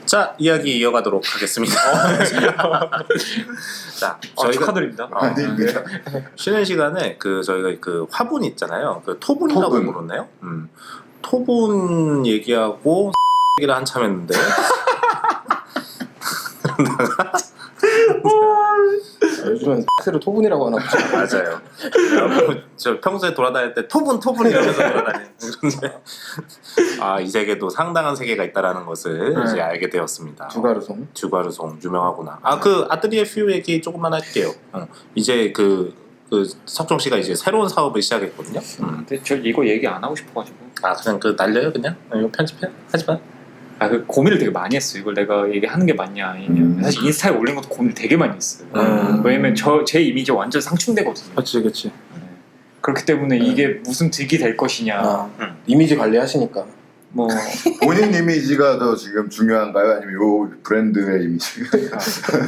자, 이야기 이어가도록 하겠습니다. 자, 저희가 축하드립니다. 아닙니다. 쉬는 시간에 저희가 그 화분 있잖아요. 그 토분이라고 토분. 부르나요? 토분 얘기하고 얘기를 한참 했는데 요즘은 X로 토분이라고 하나 보죠. 맞아요. 저 평소에 돌아다닐 때 토분 이러면서 돌아다니는데 이 세계도 상당한 세계가 있다라는 것을 네. 이제 알게 되었습니다. 주가루송 유명하구나. 그 아뜨리에 퓨 얘기 조금만 할게요. 이제 그 석종 씨가 이제 새로운 사업을 시작했거든요. 근데 저 이거 얘기 안 하고 싶어가지고. 그냥 날려요 그냥? 이거 편집해? 하지 마. 그 고민을 되게 많이 했어요. 이걸 내가 얘기하는 게 맞냐 아니냐. 사실 인스타에 올린 것도 고민을 되게 많이 했어요. 왜냐면 제 이미지가 완전 상충되거든요. 그렇지. 그렇기 때문에 이게 무슨 득이 될 것이냐. 이미지 관리하시니까 뭐 본인 이미지가 더 지금 중요한가요? 아니면 요 브랜드의 이미지가?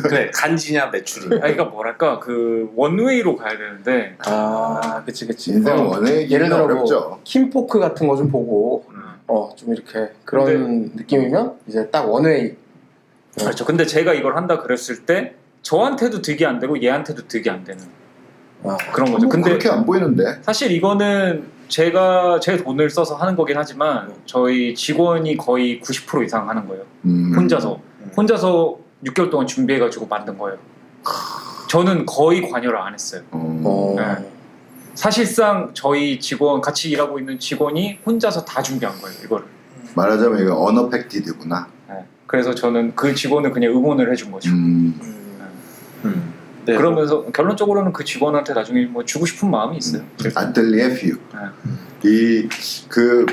그래 간지냐 매출이냐. 그러니까 뭐랄까 그 원웨이로 가야 되는데. 그치 인생 원의 예를 들어 어렵죠. 킴포크 같은 거 좀 보고 좀 이렇게 그런 느낌이면 이제 딱 원웨이. 그렇죠. 근데 제가 이걸 한다 그랬을 때 저한테도 득이 안 되고 얘한테도 득이 안 되는 그런 거죠. 근데 그렇게 안 보이는데. 사실 이거는 제가 제 돈을 써서 하는 거긴 하지만 저희 직원이 거의 90% 이상 하는 거예요. 혼자서 6개월 동안 준비해가지고 만든 거예요. 저는 거의 관여를 안 했어요. 네. 사실상 저희 직원 같이 일하고 있는 직원이 혼자서 다 준비한 거예요. 이거를. 말하자면 이거 언어팩티드구나. 네. 그래서 저는 그 직원을 그냥 응원을 해준 거죠. 네, 그러면서 결론적으로는 그 직원한테 나중에 뭐 주고 싶은 마음이 있어요. 아틀리에 퓨. 그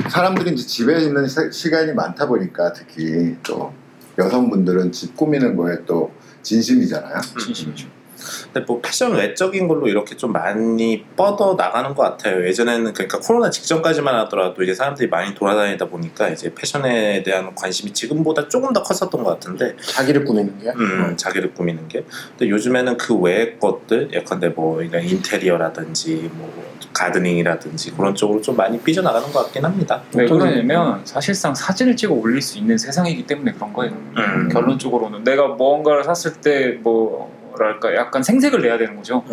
사람들이 이제 집에 있는 시간이 많다 보니까 특히 또 여성분들은 집 꾸미는 거에 또 진심이잖아요. 진심이죠. 근데 뭐 패션 외적인 걸로 이렇게 좀 많이 뻗어 나가는 것 같아요. 예전에는 그러니까 코로나 직전까지만 하더라도 이제 사람들이 많이 돌아다니다 보니까 이제 패션에 대한 관심이 지금보다 조금 더 컸었던 것 같은데 자기를 꾸미는 게. 자기를 꾸미는 게. 근데 요즘에는 그 외의 것들, 예컨대 뭐 이런 인테리어라든지 뭐 가드닝이라든지 그런 쪽으로 좀 많이 삐져나가는 것 같긴 합니다. 왜 그러냐면 사실상 사진을 찍어 올릴 수 있는 세상이기 때문에 그런 거예요. 결론적으로는 내가 뭔가를 샀을 때 뭐랄까 약간 생색을 내야 되는 거죠.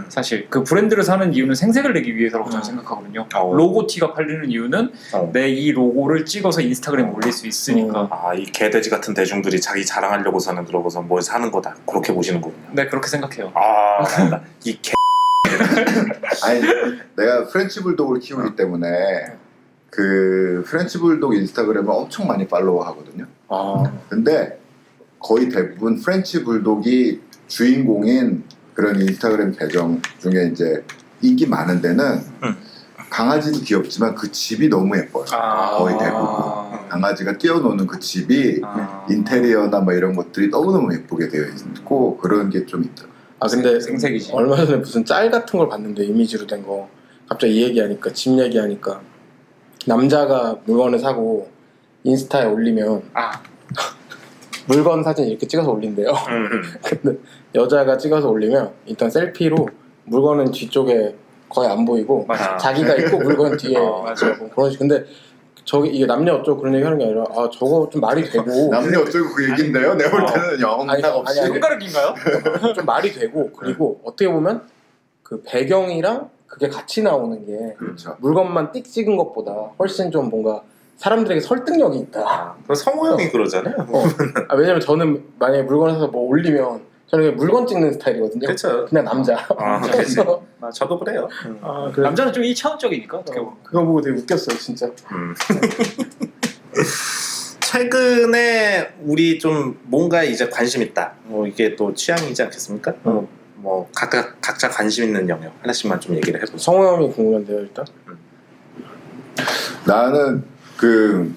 사실 그 브랜드를 사는 이유는 생색을 내기 위해서라고 저는 생각하거든요. 로고 티가 팔리는 이유는 내 이 로고를 찍어서 인스타그램에 올릴 수 있으니까. 이 개돼지 같은 대중들이 자기 자랑하려고서는 들어가서 뭘 사는 거다 그렇게 보시는군요. 네, 그렇게 생각해요. 맞다. 이 개. 아니 내가 프렌치 불독을 키우기 때문에 그 프렌치 불독 인스타그램을 엄청 많이 팔로우 하거든요. 근데 거의 대부분 프렌치 불독이 주인공인 그런 인스타그램 계정 중에 이제 인기 많은 데는 강아지도 귀엽지만 그 집이 너무 예뻐요. 거의 대부분 강아지가 뛰어노는 그 집이 인테리어나 뭐 이런 것들이 너무너무 예쁘게 되어 있고 그런 게 좀 있더라고요. 근데 생색이지. 얼마 전에 무슨 짤 같은 걸 봤는데 이미지로 된 거 갑자기 이 얘기하니까 집 얘기하니까 남자가 물건을 사고 인스타에 올리면 물건 사진 이렇게 찍어서 올린대요. 근데 여자가 찍어서 올리면 일단 셀피로 물건은 뒤쪽에 거의 안 보이고 자기가 입고 물건 뒤에 있고 그런 식. 근데 이게 남녀 어쩌고 그런 얘기 하는 게 아니라 저거 좀 말이 되고 남녀 어쩌고 그 얘긴데요? 내가 볼 때는 영상 없이 손가락인가요? 좀 말이 되고 그리고 어떻게 보면 그 배경이랑 그게 같이 나오는 게 그렇죠. 물건만 띡 찍은 것보다 훨씬 좀 뭔가 사람들에게 설득력이 있다. 성호 형이 그러잖아요. 왜냐면 저는 만약에 물건을 사서 뭐 올리면 저는 그냥 물건 찍는 스타일이거든요. 그렇죠. 그냥 남자. 그래서 저도 그래요. 남자는 좀 2차원적이니까 어떻게 보면. 그거 보고 되게 웃겼어요, 진짜. 최근에 우리 좀 뭔가 이제 관심 있다. 이게 또 취향이지 않겠습니까? 뭐 각자 관심 있는 영역 하나씩만 좀 얘기를 해보죠. 성호 형이 궁금한데요, 일단. 나는 그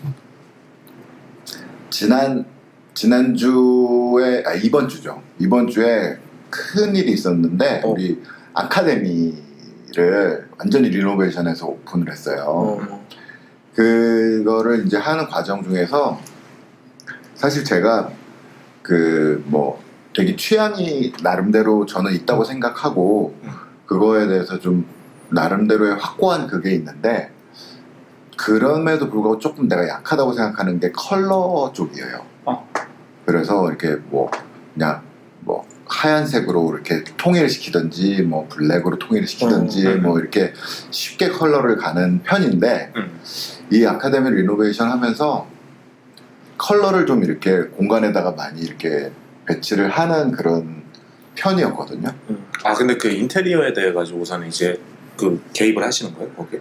지난주에 이번 주죠. 이번 주에 큰 일이 있었는데 우리 아카데미를 완전히 리노베이션해서 오픈을 했어요. 그거를 이제 하는 과정 중에서 사실 제가 그 뭐 되게 취향이 나름대로 저는 있다고 생각하고 그거에 대해서 좀 나름대로의 확고한 그게 있는데 그럼에도 불구하고 조금 내가 약하다고 생각하는 게 컬러 쪽이에요. 그래서 이렇게 뭐 그냥 뭐 하얀색으로 이렇게 통일시키든지 뭐 블랙으로 통일시키든지 뭐 이렇게 쉽게 컬러를 가는 편인데 이 아카데미 리노베이션 하면서 컬러를 좀 이렇게 공간에다가 많이 이렇게 배치를 하는 그런 편이었거든요. 아 근데 그 인테리어에 대해 가지고서는 이제 그 개입을 하시는 거예요 거기에?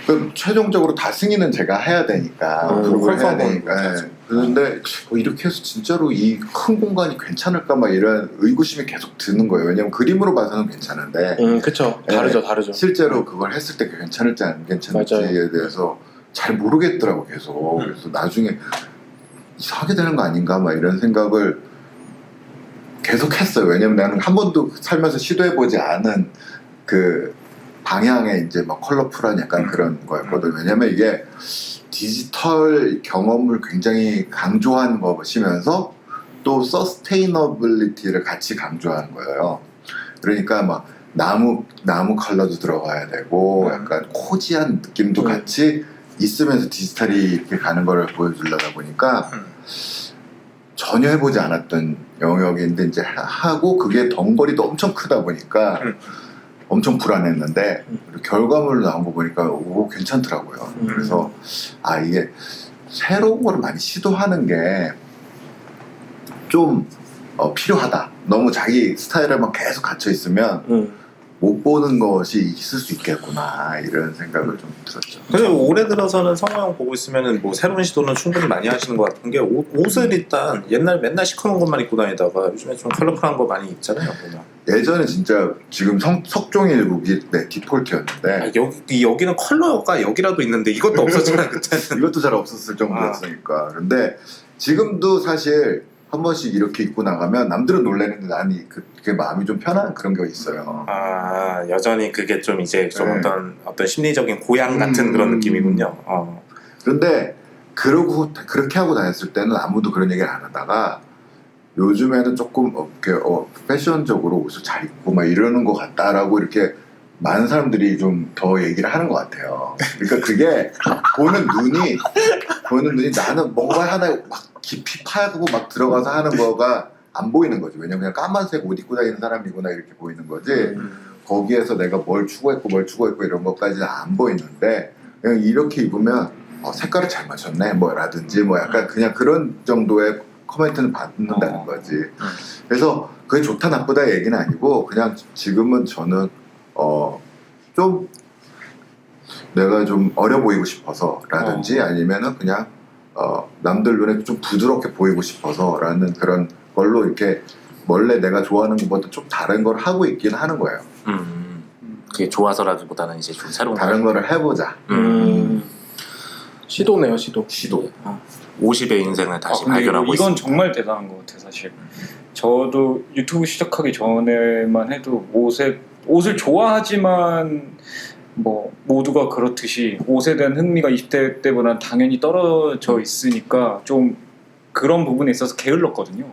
그 최종적으로 다 승인은 제가 해야 되니까 그걸 해야 되니까. 그런데 이렇게 해서 진짜로 이 큰 공간이 괜찮을까 막 이런 의구심이 계속 드는 거예요. 왜냐면 그림으로 봐서는 괜찮은데 그쵸. 다르죠. 실제로 그걸 했을 때 괜찮을지 안 괜찮을지에 맞아요. 대해서 잘 모르겠더라고 계속. 그래서 나중에 이상하게 되는 거 아닌가 막 이런 생각을 계속 했어요. 왜냐면 나는 한 번도 살면서 시도해보지 않은 그 방향의 이제 막 컬러풀한 약간 그런 거였거든. 왜냐면 이게 디지털 경험을 굉장히 강조한 것이면서 또 서스테이너빌리티를 같이 강조하는 거예요. 그러니까 막 나무 컬러도 들어가야 되고 약간 코지한 느낌도 같이 있으면서 디지털이 이렇게 가는 거를 보여주려다 보니까 전혀 해보지 않았던 영역인데 이제 하고 그게 덩거리도 엄청 크다 보니까 엄청 불안했는데 결과물 나온 거 보니까 오 괜찮더라고요. 그래서 아 이게 새로운 거를 많이 시도하는 게 좀 필요하다. 너무 자기 스타일에만 계속 갇혀 있으면 못 보는 것이 있을 수 있겠구나 이런 생각을 좀 들었죠. 근데 올해 들어서는 성호형 보고 있으면은 뭐 새로운 시도는 충분히 많이 하시는 것 같은 게 옷을 일단 옛날 맨날 시커먼 것만 입고 다니다가 요즘에 좀 컬러풀한 거 많이 입잖아요. 보면. 예전에 진짜 지금 석종일 룩이 내 디폴트였는데 아, 여기는 컬러가 여기라도 있는데 이것도 없었잖아요 그때는. 이것도 잘 없었을 정도였으니까. 그런데 지금도 사실 한 번씩 이렇게 입고 나가면 남들은 놀라는데 나는 그게 마음이 좀 편한 그런 게 있어요. 아 여전히 그게 좀 이제 좀 어떤 심리적인 고향 같은 그런 느낌이군요. 그런데 그렇게 하고 다녔을 때는 아무도 그런 얘기를 안 하다가 요즘에는 조금 이렇게 패션적으로 옷을 잘 입고 막 이러는 것 같다라고 이렇게 많은 사람들이 좀 더 얘기를 하는 것 같아요. 그러니까 그게 보는 눈이 나는 뭔가 하나 막 깊이 파고 막 들어가서 하는 거가 안 보이는 거지. 왜냐면 그냥 까만색 옷 입고 다니는 사람이구나 이렇게 보이는 거지. 거기에서 내가 뭘 추구했고 이런 것까지는 안 보이는데 그냥 이렇게 입으면 색깔을 잘 맞췄네 뭐라든지 뭐 약간 그냥 그런 정도의 코멘트는 받는다는 거지. 그래서 그게 좋다 나쁘다 얘기는 아니고 그냥 지금은 저는 좀 내가 좀 어려 보이고 싶어서라든지 아니면은 그냥 남들 눈에 좀 부드럽게 보이고 싶어서라는 그런 걸로 이렇게 원래 내가 좋아하는 것보다 좀 다른 걸 하고 있긴 하는 거예요. 그게 좋아서라기보다는 이제 좀 새로운 다른 거를 해보자. 시도네요, 시도. 50의 인생을 다시 발견하고 이건 있습니다. 정말 대단한 것 같아요 사실. 저도 유튜브 시작하기 전에만 해도 옷을 좋아하지만 뭐 모두가 그렇듯이 옷에 대한 흥미가 20대 때보다는 당연히 떨어져 있으니까 좀 그런 부분에 있어서 게을렀거든요.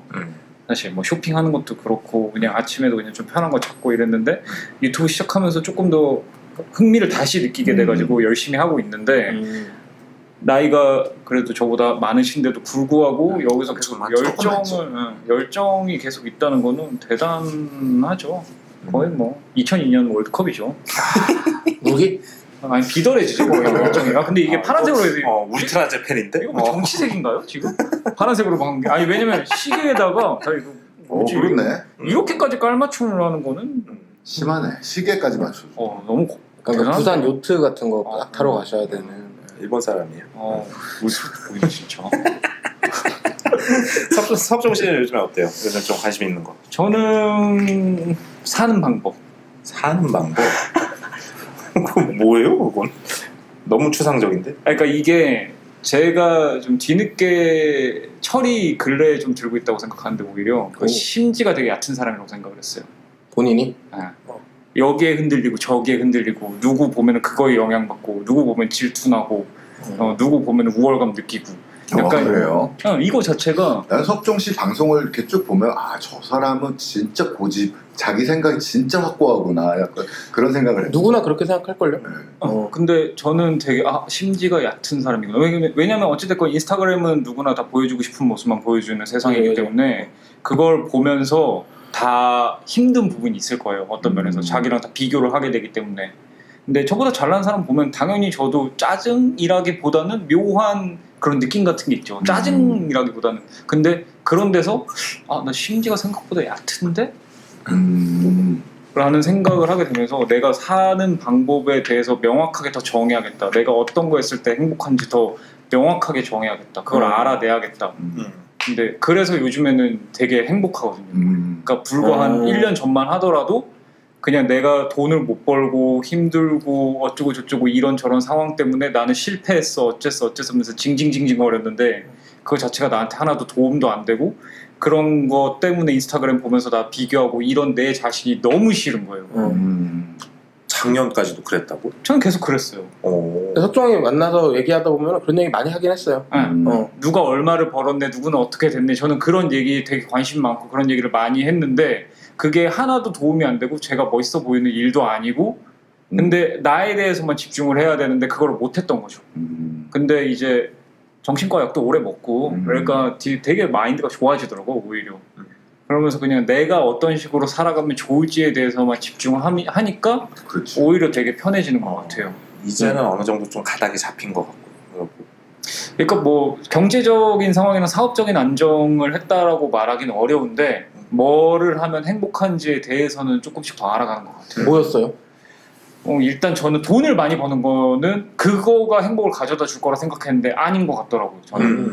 사실 뭐 쇼핑하는 것도 그렇고 그냥 아침에도 그냥 좀 편한 거 찾고 이랬는데 유튜브 시작하면서 조금 더 흥미를 다시 느끼게 돼가지고 열심히 하고 있는데 나이가 그래도 저보다 많으신데도 불구하고 여기서 계속 열정이 계속 있다는 거는 대단하죠. 거의 뭐 2002년 월드컵이죠. 누기? 아니 비더레지죠 거의 열정이. 근데 이게 파란색으로 해서 울트라 재팬인데? 이거 뭐 정치색인가요 지금? 파란색으로 바꾼 게 아니 왜냐면 시계에다가 그렇네. 이렇게까지 깔맞춤을 하는 거는 심하네. 시계까지 맞춰. 너무 그러니까 부산 요트 같은 거 딱 타러 가셔야 되는. 일본 사람이에요. 웃을 보이네 진짜. 섭종 씨는 요즘에 어때요? 요즘 좀 관심 있는 거? 저는 사는 방법. 사는 방법? 그건 뭐예요 그건? 너무 추상적인데? 그러니까 이게 제가 좀 뒤늦게 철이 근래에 좀 들고 있다고 생각하는데 오히려 그 심지가 되게 얕은 사람이라고 생각을 했어요. 본인이? 여기에 흔들리고 저기에 흔들리고 누구 보면은 그거에 영향받고 누구 보면 질투나고 누구 보면 우월감 느끼고 약간 그래요? 이거 자체가 난 석종 씨 방송을 이렇게 쭉 보면 저 사람은 진짜 고집, 자기 생각이 진짜 확고하구나. 약간 그런 생각을 했어요. 누구나 그렇게 생각할걸요? 근데 저는 되게 심지가 얕은 사람이구나. 왜냐면 어찌됐건 인스타그램은 누구나 다 보여주고 싶은 모습만 보여주는 세상이기 때문에 그걸 보면서 다 힘든 부분이 있을 거예요. 어떤 면에서 자기랑 다 비교를 하게 되기 때문에. 근데 저보다 잘난 사람 보면 당연히 저도 짜증이라기보다는 묘한 그런 느낌 같은 게 있죠. 짜증이라기보다는. 근데 그런 데서 나 심지가 생각보다 얕은데? 라는 생각을 하게 되면서 내가 사는 방법에 대해서 명확하게 더 정해야겠다. 내가 어떤 거 했을 때 행복한지 더 명확하게 정해야겠다. 그걸 알아내야겠다. 근데 그래서 요즘에는 되게 행복하거든요. 그러니까 불과 한 1년 전만 하더라도 그냥 내가 돈을 못 벌고 힘들고 어쩌고 저쩌고 이런저런 상황 때문에 나는 실패했어 어쨌어 하면서 징징징징 거렸는데 그거 자체가 나한테 하나도 도움도 안 되고 그런 거 때문에 인스타그램 보면서 나 비교하고 이런 내 자신이 너무 싫은 거예요. 작년까지도 그랬다고? 저는 계속 그랬어요. 석종이 만나서 얘기하다 보면 그런 얘기 많이 하긴 했어요. 누가 얼마를 벌었네, 누구는 어떻게 됐네. 저는 그런 얘기 되게 관심 많고 그런 얘기를 많이 했는데 그게 하나도 도움이 안 되고 제가 멋있어 보이는 일도 아니고 근데 나에 대해서만 집중을 해야 되는데 그걸 못했던 거죠. 근데 이제 정신과 약도 오래 먹고 그러니까 되게 마인드가 좋아지더라고 오히려. 그러면서 그냥 내가 어떤 식으로 살아가면 좋을지에 대해서만 집중하니까 그렇지. 오히려 되게 편해지는 것 같아요. 이제는 어느 정도 좀 가닥이 잡힌 것 같고. 그러니까 뭐 경제적인 상황이나 사업적인 안정을 했다라고 말하기는 어려운데 뭐를 하면 행복한지에 대해서는 조금씩 더 알아가는 것 같아요. 뭐였어요? 일단 저는 돈을 많이 버는 거는 그거가 행복을 가져다 줄 거라 생각했는데 아닌 것 같더라고요. 저는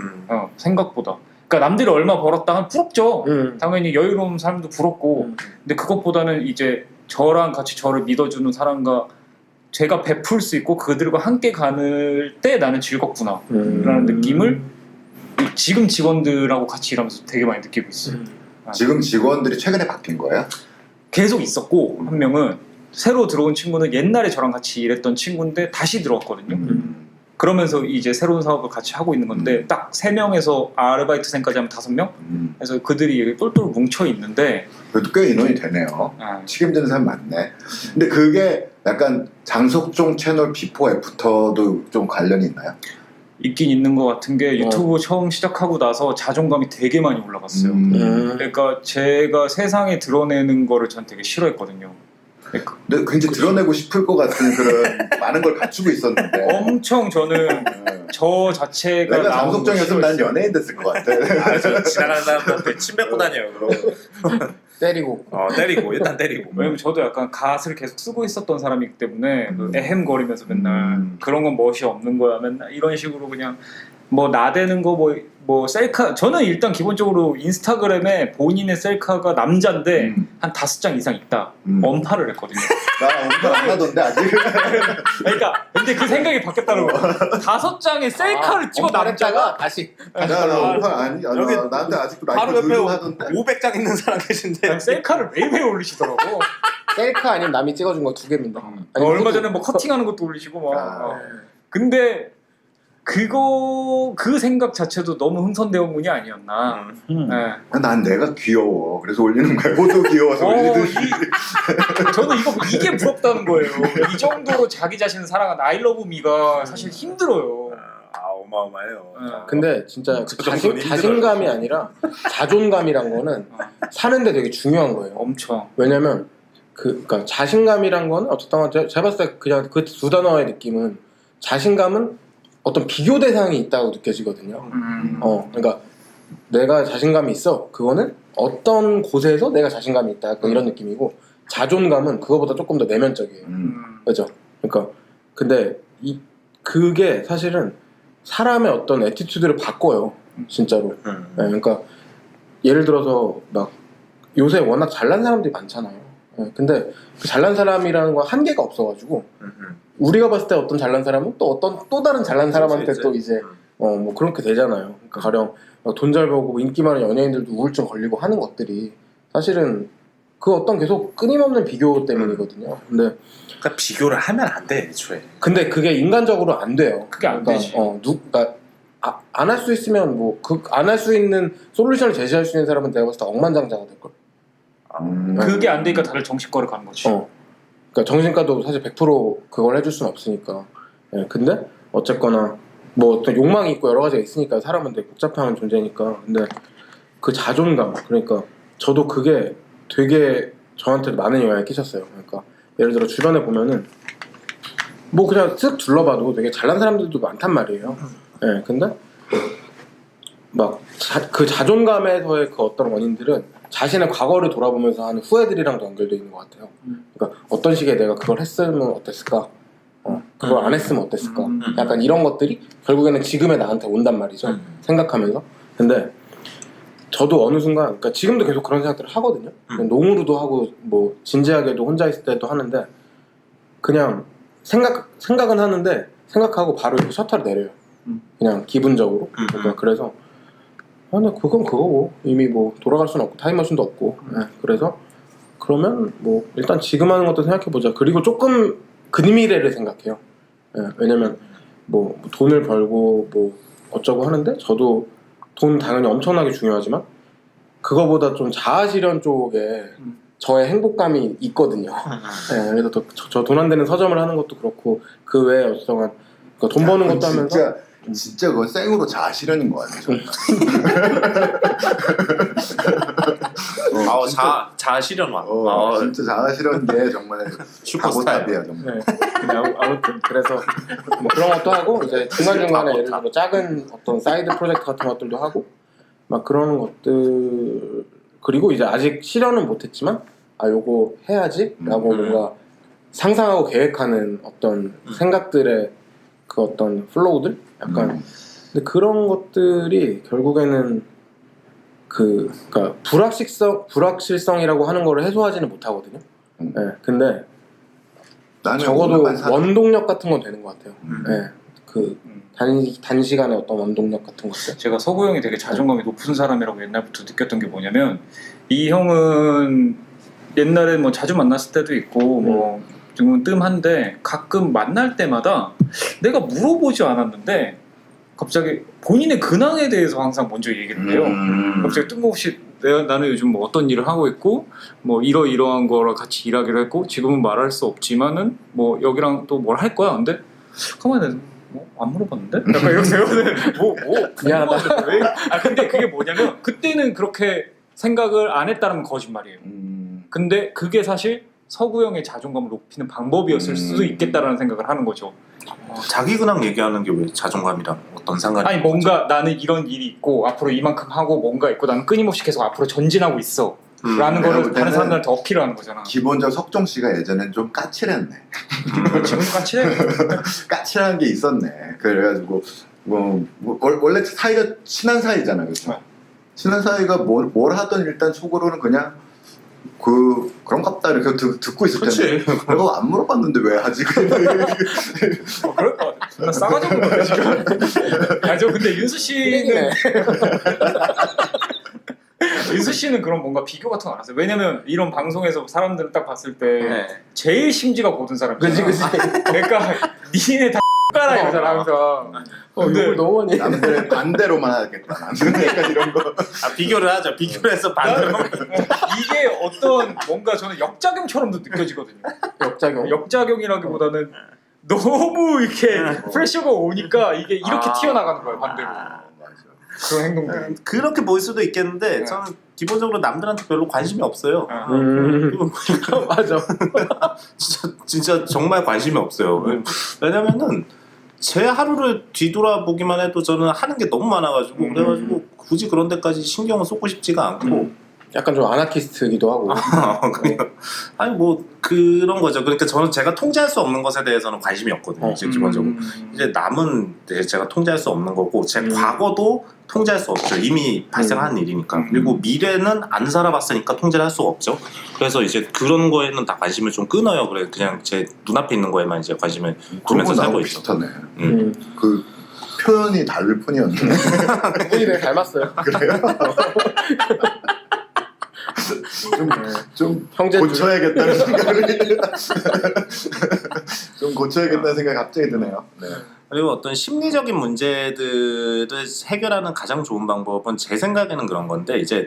생각보다. 그러니까 남들이 얼마 벌었다 하면 부럽죠. 당연히 여유로운 사람도 부럽고 근데 그것보다는 이제 저랑 같이 저를 믿어주는 사람과 제가 베풀 수 있고 그들과 함께 가는 때 나는 즐겁구나 라는 느낌을 지금 직원들하고 같이 일하면서 되게 많이 느끼고 있어요. 지금 직원들이 최근에 바뀐 거예요? 계속 있었고 한 명은 새로 들어온 친구는 옛날에 저랑 같이 일했던 친구인데 다시 들어왔거든요. 그러면서 이제 새로운 사업을 같이 하고 있는 건데 딱 3명에서 아르바이트생까지 하면 5명? 그래서 그들이 똘똘 뭉쳐 있는데 그래도 꽤 인원이 되네요. 책임지는 사람 많네. 근데 그게 약간 장석종 채널 비포 애프터도 좀 관련이 있나요? 있긴 있는 것 같은 게 유튜브 처음 시작하고 나서 자존감이 되게 많이 올라갔어요. 그러니까 제가 세상에 드러내는 거를 전 되게 싫어했거든요. 근데 굉장히 드러내고 싶을 것 같은 그런 많은 걸 갖추고 있었는데 엄청 저는 저 자체가 내가 장석정이었으면 난 연예인 됐을 것 같아. 저 지나가는 사람들한테 침 뱉고 다녀요. 그럼. 때리고. 때리고 일단 때리고. 왜냐면 저도 약간 갓을 계속 쓰고 있었던 사람이기 때문에 에헴거리면서 맨날 그런 건 멋이 없는 거야 맨날 이런 식으로 그냥 뭐 나대는 거 뭐 셀카 저는 일단 기본적으로 인스타그램에 본인의 셀카가 남자인데 한 5장 이상 있다 언팔을 했거든요. 나 엄청 안 하던데 아직. 그러니까 근데 그 생각이 바뀌었다는 거. 5장의 셀카를 찍어 남자가 다시. 나 엄청 아니 여기 나한테 아직도 바로 라이브 옆에 하던데. 500장 있는 사람 계신데 셀카를 매일매일 올리시더라고. 셀카 아니면 남이 찍어준 거 2개입니다. 얼마 전에 뭐 커팅하는 것도 올리시고 막. 근데 그 생각 자체도 너무 흥선대원군이 아니었나. 난 내가 귀여워. 그래서 올리는 거야. 모두 귀여워서 올리듯이. 저는 이게 부럽다는 거예요. 이 정도로 자기 자신을 사랑하는 I love me가 사실 힘들어요. 어마어마해요. 근데 진짜 자신감이 아니라 자존감이란 거는 사는데 되게 중요한 거예요. 엄청. 왜냐면 그러니까 자신감이란 거는 어쨌든 제가 봤을 때 그냥 그 2단어의 느낌은 자신감은 어떤 비교 대상이 있다고 느껴지거든요. 그러니까 내가 자신감이 있어. 그거는 어떤 곳에서 내가 자신감이 있다. 약간 이런 느낌이고 자존감은 그거보다 조금 더 내면적이에요. 그렇죠? 그러니까 근데 그게 사실은 사람의 어떤 애티튜드를 바꿔요. 진짜로. 네, 그러니까 예를 들어서 막 요새 워낙 잘난 사람들이 많잖아요. 네, 근데 그 잘난 사람이라는 건 한계가 없어가지고 우리가 봤을 때 어떤 잘난 사람은 또 다른 잘난 사람한테 또 이제 뭐 그렇게 되잖아요. 그러니까 가령 돈 잘 벌고 인기 많은 연예인들도 우울증 걸리고 하는 것들이 사실은 그 어떤 계속 끊임없는 비교 때문이거든요. 근데 그러니까 비교를 하면 안 돼, 애초에. 근데 그게 인간적으로 안 돼요. 그게 안 되지. 그러니까 안 할 수 있으면 뭐 안 할 수 있는 솔루션을 제시할 수 있는 사람은 내가 봤을 때 억만장자가 될 걸. 그게 안 되니까 다들 정신과를 가는 거지. 그러니까 정신과도 사실 100% 그걸 해줄 수는 없으니까. 예, 근데 어쨌거나 뭐 어떤 욕망이 있고 여러 가지가 있으니까 사람은 되게 복잡한 존재니까. 근데 그 자존감, 그러니까 저도 그게 되게 저한테 많은 영향을 끼쳤어요. 그러니까 예를 들어 주변에 보면은 뭐 그냥 쓱 둘러봐도 되게 잘난 사람들도 많단 말이에요. 예, 근데 막 그 자존감에서의 그 어떤 원인들은 자신의 과거를 돌아보면서 하는 후회들이랑도 연결되어 있는 것 같아요. 그러니까 어떤 식의 내가 그걸 했으면 어땠을까? 그걸 안 했으면 어땠을까? 약간 이런 것들이 결국에는 지금의 나한테 온단 말이죠. 생각하면서. 근데 저도 어느 순간, 그러니까 지금도 계속 그런 생각들을 하거든요. 농으로도 하고 뭐 진지하게도 혼자 있을 때도 하는데 그냥 생각은 하는데 생각하고 바로 이렇게 셔터를 내려요. 그냥 기분적으로. 그러니까 그래서 근데 그건 그거고 이미 뭐 돌아갈 수는 없고 타임머신도 없고. 그래서 그러면 뭐 일단 지금 하는 것도 생각해보자. 그리고 조금 근미래를 생각해요. 왜냐면 뭐 돈을 벌고 뭐 어쩌고 하는데 저도 돈 당연히 엄청나게 중요하지만 그거보다 좀 자아실현 쪽에 저의 행복감이 있거든요. 그래서 저 돈 안 되는 서점을 하는 것도 그렇고 그 외에 어떠한 그러니까 돈 버는 것도 하면서 진짜 그건 생으로 자아실현인 것 같아요. 정말. 자아실현왕. 진짜 자아실현계 정말 슈퍼스타예요. 답이야 정말. 아무튼 그래서 뭐 그런 것도 하고 이제 중간중간에 예를 들어 작은 어떤 사이드 프로젝트 같은 것들도 하고 막 그런 것들. 그리고 이제 아직 실현은 못했지만 요거 해야지 라고 뭔가 상상하고 계획하는 어떤 생각들의 그 어떤 플로우들 약간 근데 그런 것들이 결국에는 그러니까 불확실성이라고 하는 거를 해소하지는 못하거든요. 근데 적어도 원동력 같은 건 되는 것 같아요. 그 단시간에 어떤 원동력 같은 것들. 제가 서구 형이 되게 자존감이 높은 사람이라고 옛날부터 느꼈던 게 뭐냐면 이 형은 옛날에 뭐 자주 만났을 때도 있고 뭐 지금은 뜸한데 가끔 만날 때마다 내가 물어보지 않았는데 갑자기 본인의 근황에 대해서 항상 먼저 얘기를 해요. 갑자기 뜬금없이 나는 요즘 뭐 어떤 일을 하고 있고 뭐 이러이러한 거랑 같이 일하기로 했고 지금은 말할 수 없지만은 뭐 여기랑 또 뭘 할 거야. 근데 가만히 안 물어봤는데? 약간 이러세요. 미안하다. 왜? 근데 그게 뭐냐면 그때는 그렇게 생각을 안 했다는 거짓말이에요. 근데 그게 사실 서구형의 자존감을 높이는 방법이었을 수도 있겠다라는 생각을 하는 거죠. 자기 근황 얘기하는 게 왜 자존감이랑 어떤 상관이? 아니 뭔가 나는 이런 일이 있고 앞으로 이만큼 하고 뭔가 있고 나는 끊임없이 계속 앞으로 전진하고 있어 라는 거를 다른 사람들한테 어필을 하는 거잖아. 기본적으로 석정 씨가 예전엔 좀 까칠했네. 지금 까칠해. 까칠한 게 있었네. 그래가지고 원래 사이가 친한 사이잖아요, 그렇죠? 친한 사이가 뭘 하든 일단 속으로는 그냥 그런갑다 이렇게 듣고 있을 텐데 그거 안 물어봤는데 왜 하지? 그럴 것 같아. 나 싸가지 없는 거야 지금. 저 근데 윤수 씨는 그런 뭔가 비교 같은 거 안 하세요? 왜냐면 이런 방송에서 사람들을 딱 봤을 때 제일 심지가 고든 사람이잖아. 그치. 그러니까 니네 다 X가라 이러잖아 항상. 근데 너무 많이 남들 반대로만 하겠다. 남들 약간 이런 거. 비교를 하죠. 비교를 해서 반대로. 이게 어떤 뭔가 저는 역작용처럼도 느껴지거든요. 역작용이라기보다는 너무 이렇게 프레셔가 오니까 이게 이렇게 튀어나가는 거예요 반대로. 그런 행동들. 그렇게 보일 수도 있겠는데 저는 기본적으로 남들한테 별로 관심이 없어요. 맞아. 진짜 정말 관심이 없어요. 왜냐면은 제 하루를 뒤돌아보기만 해도 저는 하는 게 너무 많아가지고 그래가지고 굳이 그런 데까지 신경을 쏟고 싶지가 않고 약간 좀 아나키스트기도 하고. 아니 뭐 그런 거죠. 그러니까 저는 제가 통제할 수 없는 것에 대해서는 관심이 없거든요. 이제 기본적으로 이제 남은 제가 통제할 수 없는 거고 제 과거도 통제할 수 없죠. 이미 발생한 일이니까. 그리고 미래는 안 살아봤으니까 통제를 할 수가 없죠. 그래서 이제 그런 거에는 다 관심을 좀 끊어요. 그래 그냥 제 눈앞에 있는 거에만 이제 관심을 두면서 살고 있죠. 비슷하네. 그 표현이 다를 뿐이었는데. 그분이 되게 닮았어요. 그래요? 좀 형제 고쳐야겠다는 생각을 좀 고쳐야겠다는 생각이 갑자기 드네요. 네. 그리고 어떤 심리적인 문제들을 해결하는 가장 좋은 방법은 제 생각에는 그런 건데 이제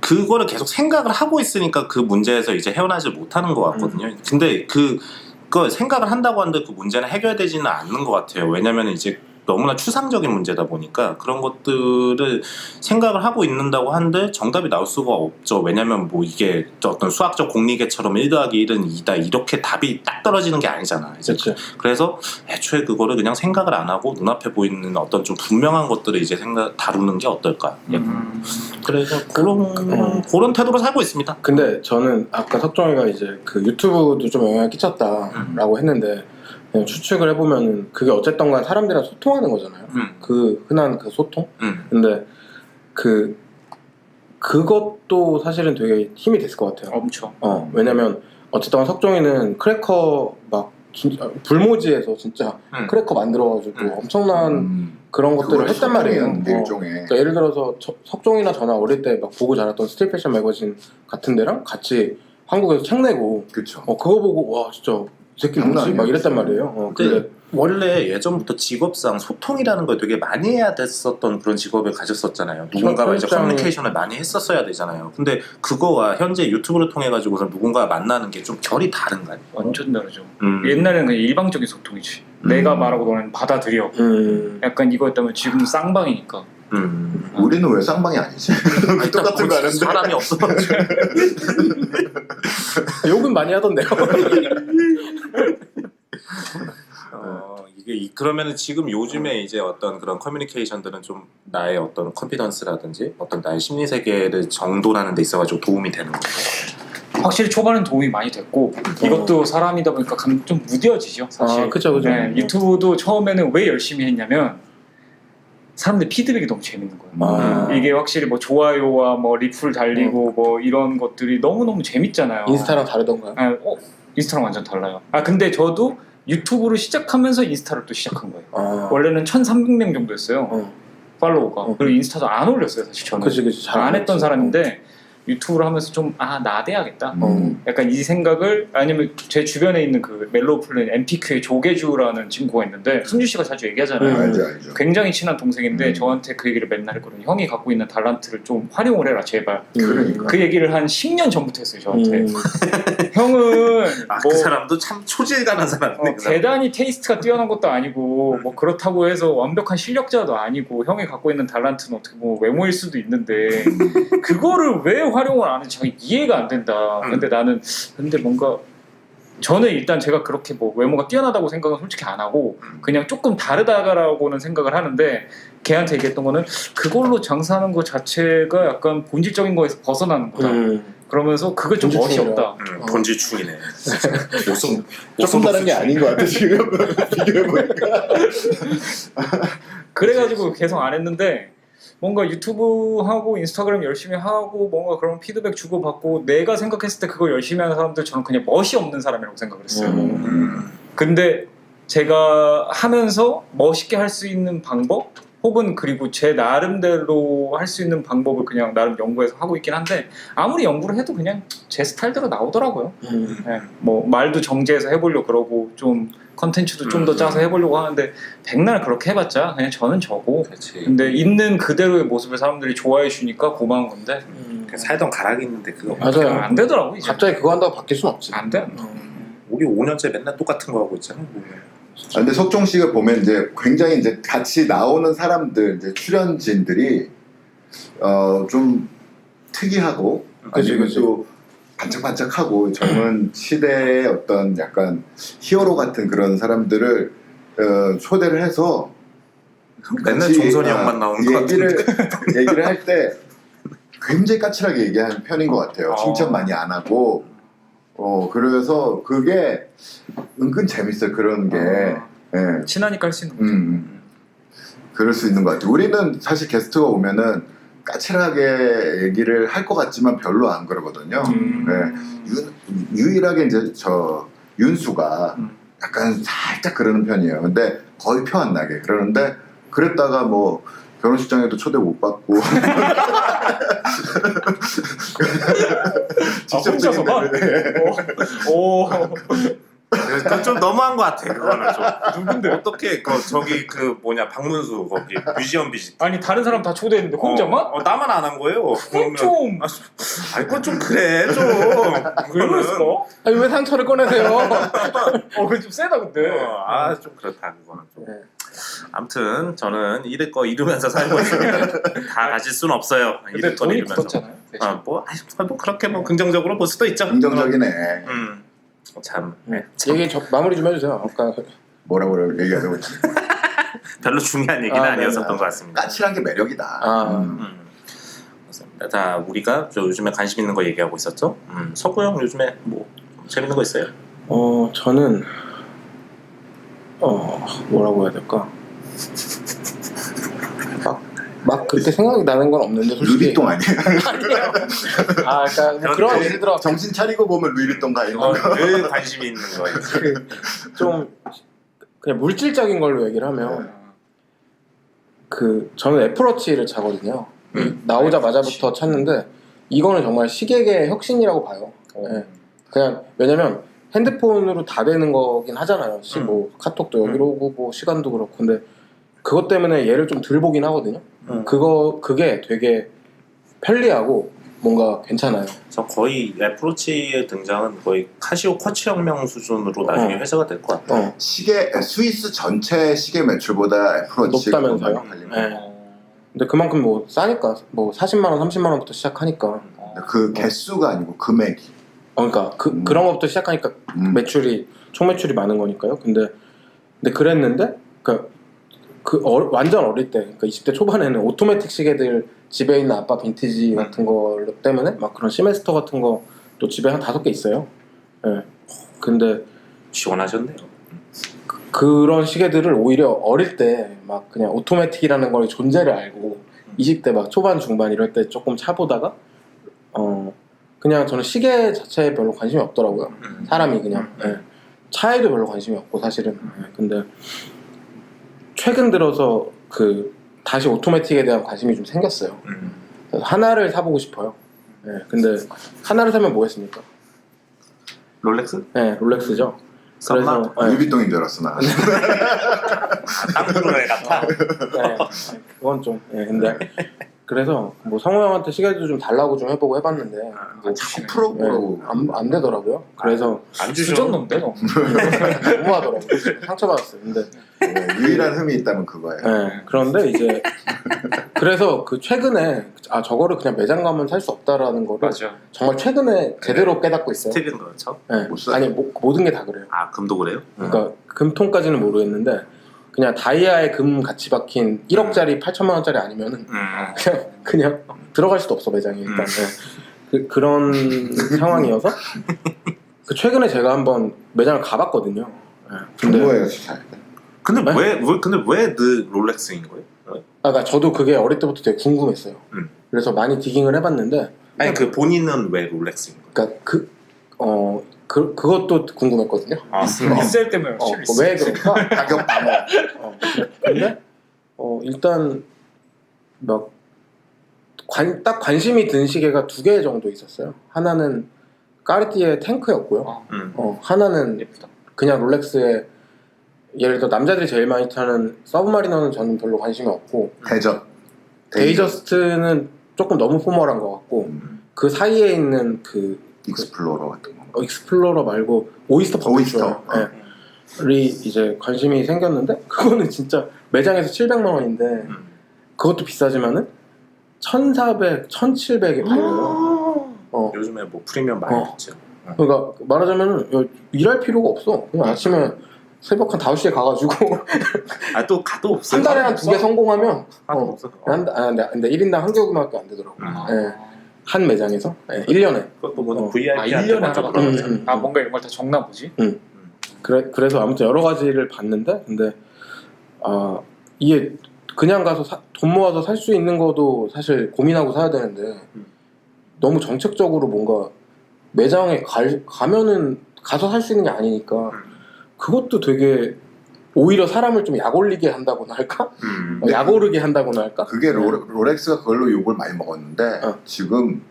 그거를 계속 생각을 하고 있으니까 그 문제에서 이제 헤어나지 못하는 것 같거든요. 근데 그걸 생각을 한다고 하는데 그 문제는 해결되지는 않는 것 같아요. 왜냐면 이제 너무나 추상적인 문제다 보니까 그런 것들을 생각을 하고 있는다고 하는데 정답이 나올 수가 없죠. 왜냐면 뭐 이게 어떤 수학적 공리계처럼 1 더하기 1은 2다 이렇게 답이 딱 떨어지는 게 아니잖아. 이제 그렇죠. 그래서 애초에 그거를 그냥 생각을 안 하고 눈앞에 보이는 어떤 좀 분명한 것들을 이제 다루는 게 어떨까. 그래서 그런 태도로 살고 있습니다. 근데 저는 아까 석정이가 이제 그 유튜브도 좀 영향을 끼쳤다라고 했는데 그냥 추측을 해보면 그게 어쨌든 간 사람들이랑 소통하는 거잖아요. 그 흔한 그 소통. 근데 그것도 사실은 되게 힘이 됐을 것 같아요. 엄청. 왜냐면 어쨌든 석정이는 크래커 막 진짜 불모지에서 진짜 크래커 만들어가지고 엄청난 그런 것들을 했단 말이에요. 일종의. 그러니까 예를 들어서 석종이나 저나 어릴 때 막 보고 자랐던 스틸 패션 매거진 같은 데랑 같이 한국에서 책 내고 그쵸. 그거 보고 와 진짜 이 새끼 뭐지? 막 이랬단 말이에요. 근데 원래 예전부터 직업상 소통이라는 걸 되게 많이 해야 됐었던 그런 직업을 가졌었잖아요. 누군가와 이제 커뮤니케이션을 많이 했었어야 되잖아요. 근데 그거와 현재 유튜브를 통해 가지고서 누군가 만나는 게 좀 결이 다른가요? 완전 다르죠. 옛날에는 그냥 일방적인 소통이지. 내가 말하고 너는 받아들여. 약간 이거였다면 지금 쌍방이니까. 우리는 왜 쌍방이 아니지? 똑같은 거 하는데 사람이 없어가지고 욕은 많이 하던데요. 이게 그러면은 지금 요즘에 이제 어떤 그런 커뮤니케이션들은 좀 나의 어떤 컨피던스라든지 어떤 나의 심리 세계를 정돈하는 데 있어가지고 도움이 되는 거예요. 확실히 초반엔 도움이 많이 됐고 이것도 사람이다 보니까 좀 무뎌지죠 사실. 그쵸. 네, 유튜브도 처음에는 왜 열심히 했냐면 사람들 피드백이 너무 재밌는 거예요. 이게 확실히 뭐 좋아요와 뭐 리플 달리고 뭐 이런 것들이 너무너무 재밌잖아요. 인스타랑 다르던가요? 네, 인스타랑 완전 달라요. 근데 저도 유튜브를 시작하면서 인스타를 또 시작한 거예요. 원래는 1,300명 정도였어요. 팔로워가. 그리고 인스타도 안 올렸어요 사실 저는. 그치. 안 했던 사람인데 유튜브를 하면서 좀 나대야겠다. 약간 이 생각을 아니면 제 주변에 있는 그 멜로우 플랜 MPQ의 조계주라는 친구가 있는데 승주 씨가 자주 얘기하잖아요. 알죠. 굉장히 친한 동생인데 저한테 그 얘기를 맨날 했거든요. 형이 갖고 있는 달란트를 좀 활용을 해라 제발. 그러니까. 그 얘기를 한 10년 전부터 했어요 저한테. 형은 그 사람도 참 초질간한 사람인데 대단히 테이스트가 뛰어난 것도 아니고 뭐 그렇다고 해서 완벽한 실력자도 아니고 형이 갖고 있는 달란트는 어떻게 뭐 외모일 수도 있는데 그거를 왜 활용을 안 하는지 잘 이해가 안 된다. 근데 뭔가 저는 일단 제가 그렇게 뭐 외모가 뛰어나다고 생각은 솔직히 안 하고 그냥 조금 다르다라고는 생각을 하는데 걔한테 얘기했던 거는 그걸로 장사하는 것 자체가 약간 본질적인 거에서 벗어나는 거다. 그러면서 그게 좀 멋이 없다. 본질충이네. 조금 다른 게 아닌 것 같아 지금 비교해보니까. 그래가지고 계속 안 했는데 뭔가 유튜브 하고 인스타그램 열심히 하고 뭔가 그런 피드백 주고받고 내가 생각했을 때 그걸 열심히 하는 사람들 저는 그냥 멋이 없는 사람이라고 생각을 했어요. 근데 제가 하면서 멋있게 할 수 있는 방법 혹은 그리고 제 나름대로 할 수 있는 방법을 그냥 나름 연구해서 하고 있긴 한데 아무리 연구를 해도 그냥 제 스타일대로 나오더라고요. 네, 뭐 말도 정제해서 해보려고 그러고 좀 컨텐츠도 좀 더 짜서 해보려고 하는데 백날 그렇게 해봤자 그냥 저는 저고. 그치. 근데 있는 그대로의 모습을 사람들이 좋아해 주니까 고마운 건데 살던 가락이 있는데 그거 맞아요. 안 되더라고 이제. 갑자기 그거 한다고 바뀔 순 없지. 안 돼. 우리 5년째 맨날 똑같은 거 하고 있잖아. 근데 석종 씨가 보면 이제 굉장히 이제 같이 나오는 사람들 이제 출연진들이 좀 특이하고 아니면 또 반짝반짝하고 젊은 시대의 어떤 약간 히어로 같은 그런 사람들을 초대를 해서 맨날 종선이 형만 나오는 거 얘기를 할 때 굉장히 까칠하게 얘기하는 편인 것 같아요. 칭찬 많이 안 하고 그래서 그게 은근 재밌어요. 그런 게 예. 친하니까 할 수 있는 거죠. 그럴 수 있는 것 같아요. 우리는 사실 게스트가 오면은 까칠하게 얘기를 할 것 같지만 별로 안 그러거든요. 네. 유일하게 이제 저 윤수가 약간 살짝 그러는 편이에요. 근데 거의 표 안 나게 그러는데 그랬다가 뭐 결혼식장에도 초대 못 받고 혼자서만? 그건 좀 너무한 것 같아. 그거는 좀. 누군데? 어떻게 저기 그 뭐냐 박문수 거기 뮤지엄 비sit. 아니 다른 사람 다 초대했는데 혼자만? 나만 안 한 거예요. 그건 좀 아니 그건 좀 그래 좀. 왜 그랬어? 아니 왜 상처를 꺼내세요? 그건 좀 세다 근데. 좀 그렇다 그거는 좀. 네. 아무튼 저는 잃을 거 잃으면서 살고 있습니다. 다 가질 순 없어요. 근데 잃을 거 돈이 잃으면서. 굳었잖아요. 뭐 그렇게 뭐 긍정적으로 볼 수도 있죠. 긍정적이네. 참. 얘기 마무리 좀 해주세요. 아까 뭐라고 얘기하자고 했지? 별로 중요한 얘기는 네, 아니었었던 네. 것 같습니다. 까칠한 게 매력이다. 그렇습니다. 자, 우리가 요즘에 관심 있는 거 얘기하고 있었죠. 서구 형 요즘에 뭐 재밌는 거 있어요? 저는 뭐라고 해야 될까? 막 그렇게 생각이 나는 건 없는데 솔직히 루이비통 아니에요? 아니에요. 그러니까 뭐 그런 예를 들어 정신 차리고 보면 루이비통 가 있는 거. 늘 관심이 있는 거예요. 좀 그냥 물질적인 걸로 얘기를 하면 저는 애플워치를 차거든요. 나오자마자부터 찼는데 이거는 정말 시계계의 혁신이라고 봐요. 네. 그냥 왜냐면 핸드폰으로 다 되는 거긴 하잖아요. 뭐 카톡도 여기로 오고 뭐 시간도 그렇고 근데 그것 때문에 얘를 좀 덜 보긴 하거든요. 그게 되게 편리하고 뭔가 괜찮아요. 저 거의 애플워치의 등장은 거의 카시오 쿼츠 혁명 수준으로 나중에 회사가 될 것 같아요. 스위스 전체 시계 매출보다 애플워치가 높다면서요? 많이 팔리는 네. 근데 그만큼 뭐 싸니까 뭐 40만 원, 30만 원부터 시작하니까. 그 개수가 아니고 금액이. 그러니까 그런 것부터 시작하니까 총 매출이 많은 거니까요. 근데 그랬는데 완전 어릴 때, 그러니까 20대 초반에는 오토매틱 시계들 집에 있는 아빠 빈티지 같은 거 때문에 막 그런 시메스터 같은 거 또 집에 한 5개 있어요. 네. 근데 시원하셨네요. 그런 시계들을 오히려 어릴 때 막 그냥 오토매틱이라는 걸 존재를 알고 20대 막 초반 중반 이럴 때 조금 차보다가 그냥 저는 시계 자체에 별로 관심이 없더라고요. 사람이 그냥 차에도 별로 관심이 없고 사실은. 근데 최근 들어서 다시 오토매틱에 대한 관심이 좀 생겼어요. 그래서 하나를 사보고 싶어요. 근데 하나를 사면 뭐겠습니까? 롤렉스? 네, 롤렉스죠. 그래서 루이비통인 줄 알았어 나. 땅구르네 같아. 네, 그건 좀. 근데 그래서 뭐 성호 형한테 시계도 좀 달라고 좀 해보고 해봤는데 뭐 자꾸 풀어보라고. 안 되더라고요. 그래서 안 주셔. 수전놈데 너. 너무하더라고요. 상처받았어요. 근데 유일한 흠이 있다면 그거예요. 그런데 이제 그래서 최근에 저거를 그냥 매장 가면 살 수 없다라는 거를 맞아. 정말 최근에 제대로 깨닫고 있어요. 스틸은 그렇죠. 못 사요. 아니 모든 게 다 그래요. 금도 그래요? 그러니까 금통까지는 모르겠는데 그냥 다이아에 금 같이 박힌 1억짜리 8천만 원짜리 아니면은 그냥 들어갈 수도 없어 매장에 일단. 그런 상황이어서 최근에 제가 한번 매장을 가봤거든요. 중고에서 살 때. 근데 네? 왜 늘 롤렉스인 거예요? 그러니까 저도 그게 어릴 때부터 되게 궁금했어요. 그래서 많이 디깅을 해봤는데 아니 본인은 왜 롤렉스인 거예요? 그러니까 그것도 궁금했거든요. 리셀 때문에 왜 그럴까? 가격 방어. 근데 일단 막 딱 관심이 든 시계가 2개 정도 있었어요. 하나는 까르띠에 탱크였고요. 하나는 예쁘다. 그냥 롤렉스의 예를 들어 남자들이 제일 많이 타는 서브마리너는 저는 별로 관심이 없고 데이저스트는 조금 너무 포멀한 것 같고 그 사이에 있는 익스플로러 같은 거. 익스플로러 말고 오이스터 퍼페추얼 이 이제 관심이 생겼는데 그거는 진짜 매장에서 700만 원인데 그것도 비싸지만은 1,400, 1,700에 팔려요. 요즘에 뭐 프리미엄 많이 있죠. 그러니까 말하자면 일할 필요가 없어. 그냥 아침에 새벽 한 5시에 가가지고 또 가도 없어요. 한 달에 한 2개 성공하면 없어. 근데 1인당 한 개밖에 안 되더라고. 한 매장에서 1년에. 그것도 뭐 VIP 1년에 하나 그러죠. 뭔가 이런 걸 다 적나 보지? 그래서 아무튼 여러 가지를 봤는데 근데 이게 그냥 가서 돈 모아서 살 수 있는 것도 사실 고민하고 사야 되는데 너무 정책적으로 뭔가 매장에 가면은 가서 살 수 있는 게 아니니까 그것도 되게 오히려 사람을 좀 약올리게 한다고나 할까? 약오르게 한다고나 할까? 그게 롤렉스가 그걸로 욕을 많이 먹었는데 지금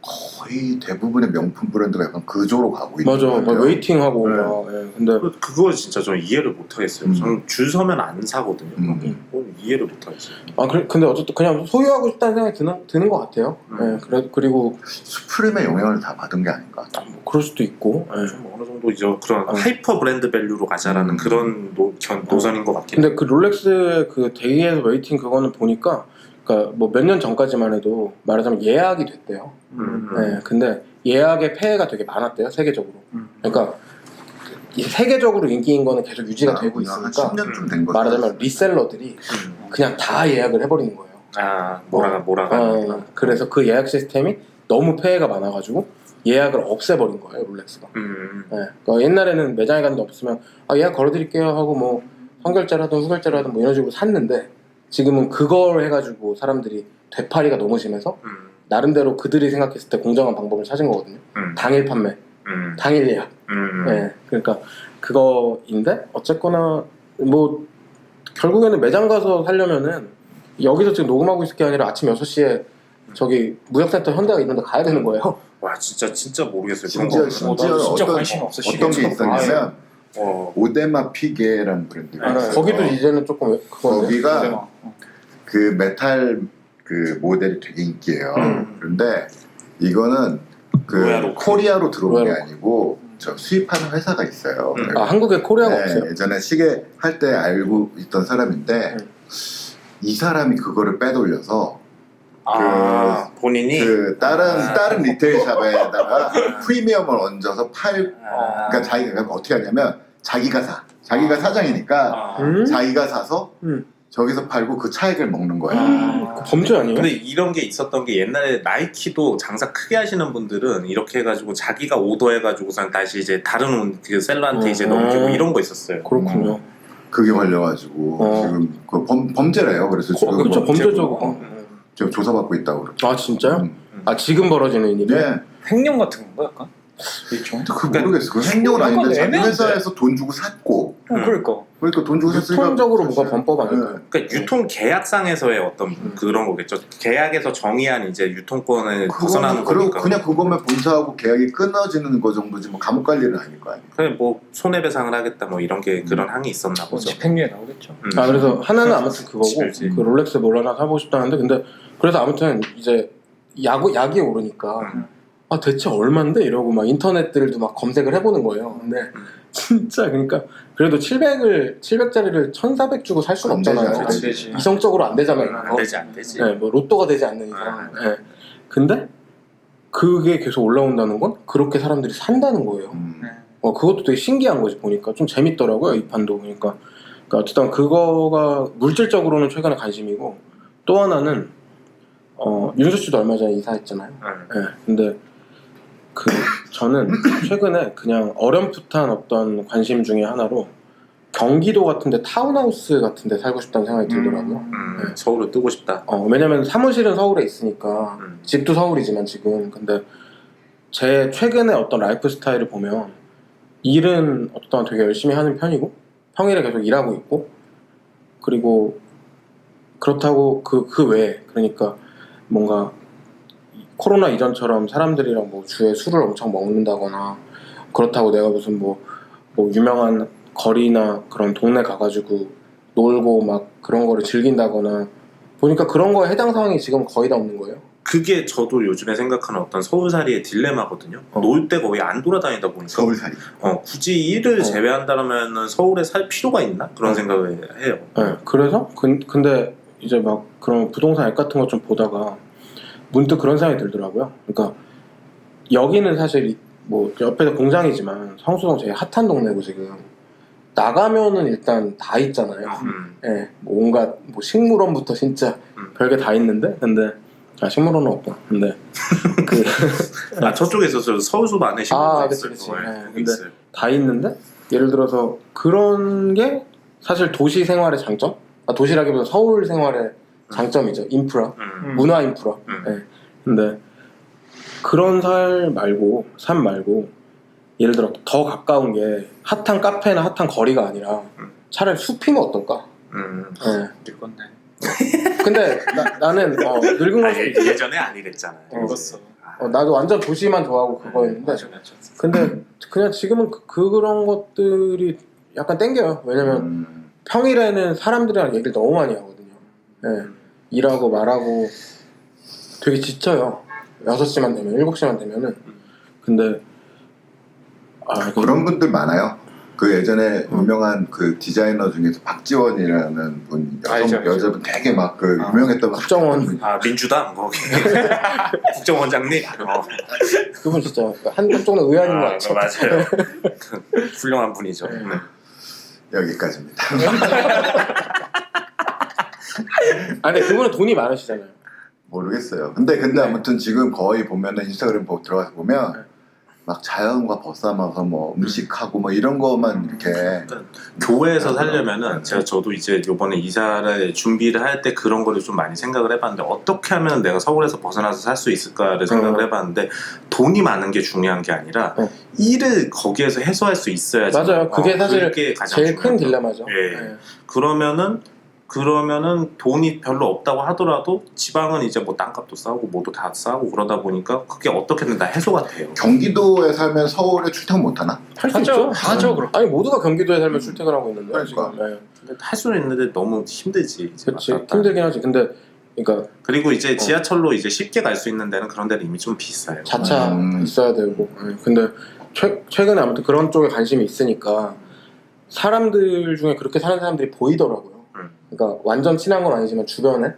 거의 대부분의 명품 브랜드가 약간 그조로 가고 있는 맞아. 것 막 같아요. 웨이팅하고 네. 막. 예. 근데 그거 진짜 저 이해를 못 하겠어요. 저는 줄 서면 안 사거든요. 그건 이해를 못 하겠어요. 근데 어쨌든 그냥 소유하고 싶다는 생각이 드는 것 같아요. 예. 그리고 수프림의 영향을 다 받은 게 아닌가. 뭐 그럴 수도 있고. 예. 좀 어느 정도 이제 그런 하이퍼 브랜드 밸류로 가자라는 그런 노선인 것 같긴 해요. 근데 그 롤렉스 그 데이에서 웨이팅 그거는 보니까 그러니까 뭐 몇 년 전까지만 해도 말하자면 예약이 됐대요. 네, 근데 예약의 폐해가 되게 많았대요 세계적으로. 그러니까 세계적으로 인기인 거는 계속 유지가 되고 한 있으니까 10년쯤 된 거. 말하자면 리셀러들이 그냥 다 예약을 해버리는 거예요. 몰아가. 그래서 그 예약 시스템이 너무 폐해가 많아가지고 예약을 없애버린 거예요 롤렉스가. 네, 그러니까 옛날에는 매장에 갔는데 없으면 예약 걸어드릴게요 하고 뭐 선결제를 하든 후결제를 하든 뭐 이런 식으로 샀는데 지금은 그걸 해가지고 사람들이 되팔이가 너무 심해서 나름대로 그들이 생각했을 때 공정한 방법을 찾은 거거든요. 당일 판매, 당일 예약. 네, 그러니까 그거인데 어쨌거나 뭐 결국에는 매장 가서 살려면은 여기서 지금 녹음하고 있을 게 아니라 아침 6시에 저기 무역센터 현대가 있는데 가야 되는 거예요. 와 진짜 모르겠어요. 심지어 진짜 관심 없으시겠죠. 어떤 게 있었냐면 오데마 피게라는 브랜드가 있어요. 거기도 이제는 조금 거기가 그 메탈 그 모델이 되게 인기예요. 그런데 이거는 그 코리아로 들어온 게 아니고 저 수입하는 회사가 있어요. 한국에 코리아가 없어요. 예전에 시계 할 때 알고 있던 사람인데 이 사람이 그거를 빼돌려서 본인이 다른 리테일 샵에다가 프리미엄을 얹어서 그러니까 자기가 어떻게 하냐면 자기가 사장이니까 자기가 사서 저기서 팔고 그 차익을 먹는 거예요. 범죄 아니에요? 근데 이런 게 있었던 게 옛날에 나이키도 장사 크게 하시는 분들은 이렇게 해가지고 자기가 오더해가지고선 다시 이제 다른 그 셀러한테 이제 넘기고 이런 거 있었어요. 그렇군요. 그게 걸려가지고 지금 그 범죄래요. 그래서 지금 그렇죠. 범죄죠. 지금 조사받고 있다고 그러죠. 진짜요? 지금 벌어지는 일이? 네. 횡령 같은 건가 약간? 그렇죠. 모르겠어. 그 횡령은 아닌데 자기 회사에서 돈 주고 샀고. 그러니까 돈 주고 샀으니까. 유통적으로 뭐가 범법 아닐까요? 그러니까 유통 계약상에서의 어떤 그런 거겠죠. 계약에서 정의한 이제 유통권을 벗어나는 거니까. 그냥 그것만 본사하고 계약이 끊어지는 거 정도지 뭐 감옥 갈 일은 아닐 거 아니에요. 그래 뭐 손해배상을 하겠다 뭐 이런 게 그런 항이 있었나 보죠. 집행유예 나오겠죠. 그래서 하나는 아무튼 그거고 그렇지. 그 롤렉스 뭘 하나 사보고 싶다는데 근데 그래서 아무튼 이제 약이 오르니까 대체 얼만데 이러고 막 인터넷들도 막 검색을 해보는 거예요. 근데 진짜 그러니까 그래도 700짜리를 1,400 주고 살 수는 없잖아요. 안 되지. 이성적으로 안 되잖아요. 안 되지. 네, 뭐 로또가 되지 않는 이상. 네. 근데 그게 계속 올라온다는 건 그렇게 사람들이 산다는 거예요. 그것도 되게 신기한 거지 보니까 좀 재밌더라고요 이 판도. 그러니까 어쨌든 그거가 물질적으로는 최근에 관심이고 또 하나는 윤수 씨도 얼마 전에 이사했잖아요. 네. 근데 저는 최근에 그냥 어렴풋한 어떤 관심 중에 하나로 경기도 같은데 타운하우스 같은데 살고 싶다는 생각이 들더라고요. 네. 서울을 뜨고 싶다. 왜냐면 사무실은 서울에 있으니까 집도 서울이지만 지금 근데 제 최근에 어떤 라이프 스타일을 보면 일은 어떤 되게 열심히 하는 편이고 평일에 계속 일하고 있고 그리고 그렇다고 그 외에 그러니까 뭔가 코로나 이전처럼 사람들이랑 뭐 주에 술을 엄청 먹는다거나 그렇다고 내가 무슨 뭐 유명한 거리나 그런 동네 가가지고 놀고 막 그런 거를 즐긴다거나 보니까 그런 거에 해당 사항이 지금 거의 다 없는 거예요. 그게 저도 요즘에 생각하는 어떤 서울살이의 딜레마거든요. 놀 때 거의 안 돌아다니다 보니까 서울살이. 굳이 일을 제외한다면 서울에 살 필요가 있나? 그런 생각을 해요. 네, 그래서 근데 이제 막 그런 부동산 앱 같은 거 좀 보다가 문득 그런 생각이 들더라고요. 그러니까 여기는 사실 뭐 옆에서 공장이지만 성수동 되게 핫한 동네고 지금 나가면은 일단 다 있잖아요. 예, 뭐 온갖 뭐 식물원부터 진짜 별게 다 있는데 근데 식물원은 없다. 근데 저쪽에 있었어요. 서울숲 안에 식물원 그치. 있어요. 근데 다 있는데 예를 들어서 그런 게 사실 도시 생활의 장점? 도시라기보다 서울 생활의 장점이죠. 인프라, 문화 인프라. 네. 근데 그런 삶 말고 예를 들어 더 가까운 게 핫한 카페나 핫한 거리가 아니라 차라리 숲이면 어떨까? 네. 늙었네. 근데 나는 늙은 걸 수도 있어. 예전에 아니랬잖아요. 늙었어. 나도 완전 도시만 좋아하고 그거였는데 근데 그냥 지금은 그런 것들이 약간 땡겨요. 왜냐면 평일에는 사람들이랑 얘기를 너무 많이 하거든요. 네. 일하고 말하고 되게 지쳐요. 6시만 되면 7시만 되면은. 근데 그런 분들 많아요. 그 예전에 유명한 그 디자이너 중에서 박지원이라는 분 여자분 되게 막 그 유명했던 국정원 민주당 거기 국정원장님 그분 진짜 한국 정도 의원인 것 같죠. 맞아요. 훌륭한 분이죠. 네. 여기까지입니다. 아니 그분은 돈이 많으시잖아요. 모르겠어요. 근데 아무튼 지금 거의 보면은 인스타그램 들어가서 보면 막 자연과 벗삼아서 뭐 음식하고 뭐 이런 것만 이렇게 교회에서 살려면은 저도 이제 요번에 이사를 준비를 할 때 그런 거를 좀 많이 생각을 해봤는데 어떻게 하면 내가 서울에서 벗어나서 살 수 있을까를 생각을 해봤는데 돈이 많은 게 중요한 게 아니라 일을 거기에서 해소할 수 있어야지. 맞아요. 그게 사실 그게 가장 제일 큰 중요하죠. 딜레마죠. 예. 네. 그러면은 돈이 별로 없다고 하더라도 지방은 이제 뭐 땅값도 싸고 뭐도 다 싸고 그러다 보니까 그게 어떻게든 다 해소가 돼요. 경기도에 살면 서울에 출퇴근 못 하나? 할 수 있죠. 하죠. 그렇게. 아니 모두가 경기도에 살면 출퇴근하고 있는데 그러니까. 지금. 네. 근데 할 수는 있는데 너무 힘들지. 이제 그렇지 왔다 갔다. 힘들긴 하지. 근데 그러니까 그리고 이제 지하철로 이제 쉽게 갈 수 있는 데는 그런 데는 이미 좀 비싸요. 자차 있어야 되고. 근데 최근에 아무튼 그런 쪽에 관심이 있으니까 사람들 중에 그렇게 사는 사람들이 보이더라고요. 그러니까 완전 친한 건 아니지만 주변에.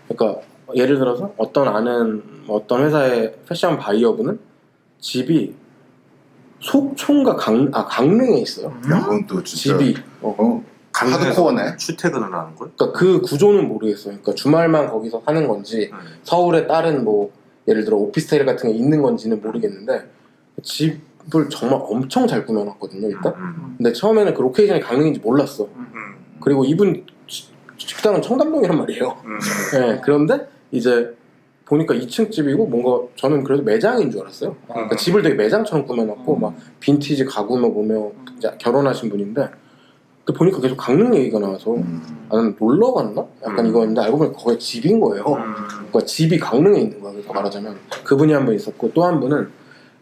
그러니까 예를 들어서 어떤 회사의 패션 바이어분은 집이 속초인가 강릉에 있어요. 그건 또 진짜 집이. 하드코어네. 출퇴근을 하는 거예요? 그러니까 그 구조는 모르겠어요. 그러니까 주말만 거기서 사는 건지 서울에 다른 뭐 예를 들어 오피스텔 같은 게 있는 건지는 모르겠는데 집을 정말 엄청 잘 꾸며놨거든요. 일단. 근데 처음에는 그 로케이션이 강릉인지 몰랐어. 그리고 이분 식당은 청담동이란 말이에요. 네, 그런데 이제 보니까 2층 집이고 뭔가 저는 그래도 매장인 줄 알았어요. 그러니까 집을 되게 매장처럼 꾸며놨고 막 빈티지 가구만 보며 이제 결혼하신 분인데 근데 보니까 계속 강릉 얘기가 나와서 나는 놀러 갔나? 약간 이거였는데 알고 보니까 거기 집인 거예요. 그러니까 집이 강릉에 있는 거야. 그래서 말하자면 그분이 한 분 있었고 또 한 분은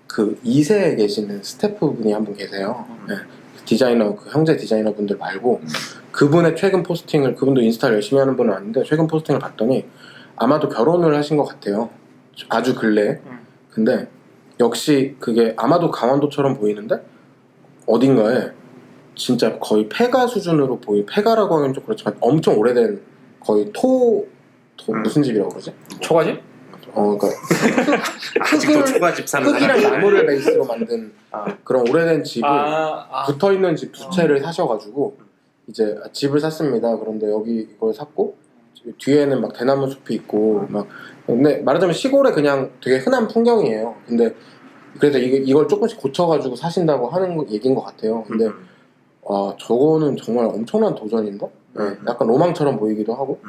그 2세에 계시는 스태프분이 한 분 계세요. 네. 디자이너 그 형제 디자이너 분들 말고 그분의 최근 포스팅을 그분도 인스타를 열심히 하는 분은 아닌데 최근 포스팅을 봤더니 아마도 결혼을 하신 것 같아요. 아주 근래에. 근데 역시 그게 아마도 강원도처럼 보이는데 어딘가에 진짜 거의 폐가 수준으로 폐가라고 하긴 좀 그렇지만 엄청 오래된 거의 무슨 집이라고 그러지? 초가집? 그러니까 아직도 초가집 사는 흙이랑 사람이 나무를 베이스로 만든 그런 오래된 집을 붙어있는 집 2채를 사셔가지고 이제 집을 샀습니다. 그런데 여기 이걸 샀고 뒤에는 막 대나무 숲이 있고 막 근데 말하자면 시골에 그냥 되게 흔한 풍경이에요. 근데 그래서 이걸 조금씩 고쳐가지고 사신다고 하는 얘기인 것 같아요. 근데 저거는 정말 엄청난 도전인데 약간 로망처럼 보이기도 하고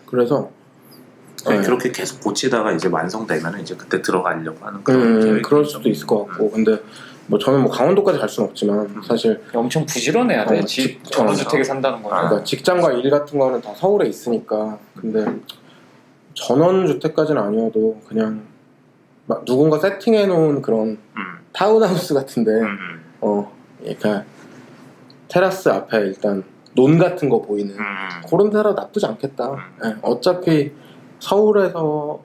그래서 그렇게 계속 고치다가 이제 완성되면 이제 그때 들어가려고 하는 그런 그럴 수도 있을 것 같고 근데 뭐 저는 뭐 강원도까지 갈 수는 없지만 사실 엄청 부지런해야 돼. 전원주택에 산다는 거는. 그러니까 직장과 일 같은 거는 다 서울에 있으니까 근데 전원주택까지는 아니어도 그냥 막 누군가 세팅해 놓은 그런 타운하우스 같은데 그러니까 테라스 앞에 일단 논 같은 거 보이는 그런 데라 나쁘지 않겠다. 어차피 서울에서